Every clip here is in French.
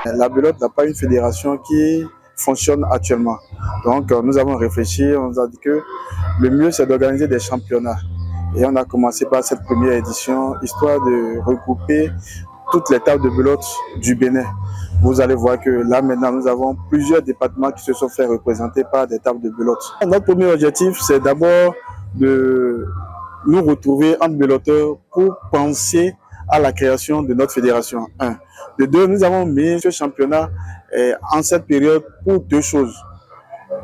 La Belote n'a pas une fédération qui fonctionne actuellement. Donc nous avons réfléchi, on nous a dit que le mieux c'est d'organiser des championnats. Et on a commencé par cette première édition, histoire de regrouper toutes les tables de belote du Bénin. Vous allez voir que là maintenant nous avons plusieurs départements qui se sont fait représenter par des tables de belote. Notre premier objectif c'est d'abord de nous retrouver entre beloteurs pour penser à la création de notre fédération. De deux, nous avons mis ce championnat en cette période pour deux choses.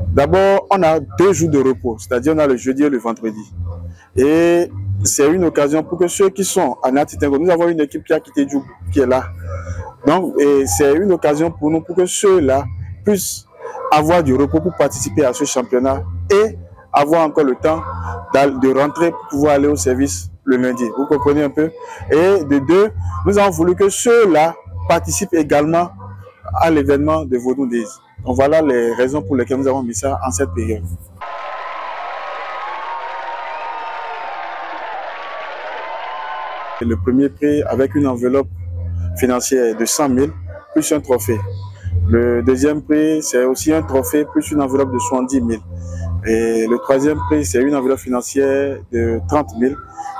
D'abord, on a 2 jours de repos, c'est-à-dire on a le jeudi et le vendredi. Et c'est une occasion pour que ceux qui sont à Natitingo, nous avons une équipe qui a quitté Djouk, qui est là. Donc, c'est une occasion pour nous, pour que ceux-là puissent avoir du repos pour participer à ce championnat et avoir encore le temps de rentrer pour pouvoir aller au service le lundi. Vous comprenez un peu? Et de deux, nous avons voulu que ceux-là participent également à l'événement de Vodou Days. Donc voilà les raisons pour lesquelles nous avons mis ça en cette période. Le premier prix avec une enveloppe financière de 100 000 plus un trophée. Le deuxième prix, c'est aussi un trophée plus une enveloppe de 70 000. Et le troisième prix, c'est une enveloppe financière de 30 000.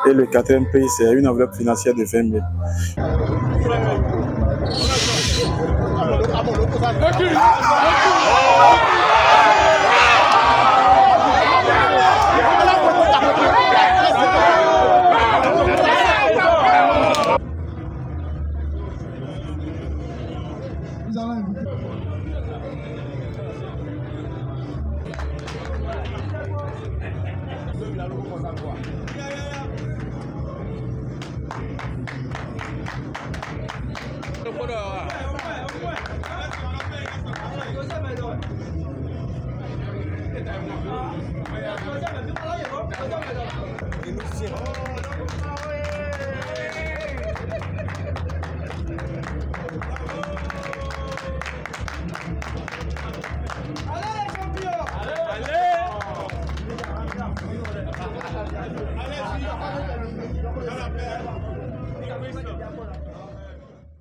Et le quatrième prix, c'est une enveloppe financière de 20 000.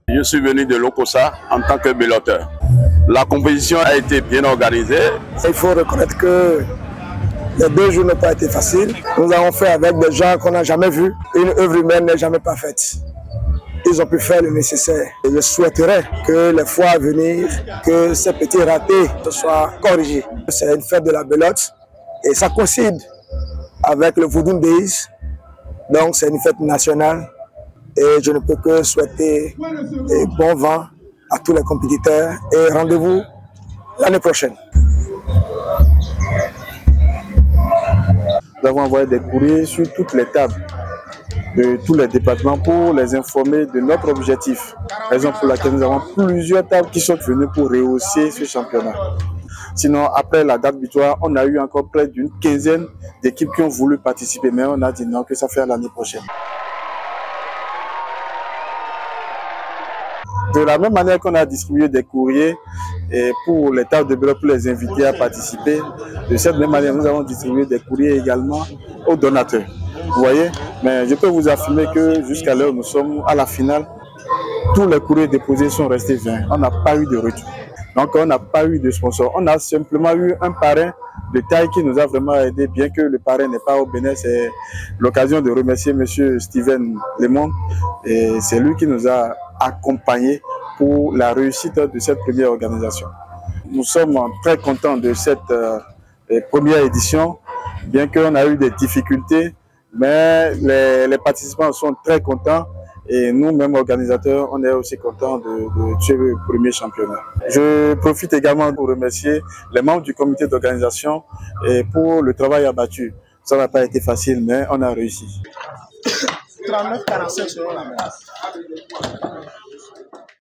Je suis venu de Lokossa en tant que beloteur. La compétition a été bien organisée. Il faut reconnaître que les 2 jours n'ont pas été faciles. Nous avons fait avec des gens qu'on n'a jamais vus. Une œuvre humaine n'est jamais parfaite. Ils ont pu faire le nécessaire. Et je souhaiterais que les fois à venir, que ces petits ratés soient corrigés. C'est une fête de la belote et ça coïncide avec le Vodou Days. Donc c'est une fête nationale. Et je ne peux que souhaiter bon vent à tous les compétiteurs et rendez-vous l'année prochaine. Nous avons envoyé des courriers sur toutes les tables de tous les départements pour les informer de notre objectif. Raison pour laquelle nous avons plusieurs tables qui sont venues pour rehausser ce championnat. Sinon, après la date butoir, on a eu encore près d'une quinzaine d'équipes qui ont voulu participer, mais on a dit non, que ça fait l'année prochaine. De la même manière qu'on a distribué des courriers pour les tables de belote pour les inviter à participer, de cette même manière, nous avons distribué des courriers également aux donateurs. Vous voyez? Mais je peux vous affirmer que jusqu'à l'heure où nous sommes à la finale, tous les courriers déposés sont restés vains. On n'a pas eu de retour. Donc on n'a pas eu de sponsor. On a simplement eu un parrain de taille qui nous a vraiment aidé, bien que le parrain n'est pas au Bénin. C'est l'occasion de remercier M. Steven Lemond. Et c'est lui qui nous a accompagnés pour la réussite de cette première organisation. Nous sommes très contents de cette première édition, bien qu'on a eu des difficultés, mais les participants sont très contents et nous-mêmes organisateurs, on est aussi contents de ce premier championnat. Je profite également pour remercier les membres du comité d'organisation pour le travail abattu. Ça n'a pas été facile, mais on a réussi. 39-45 selon la menace.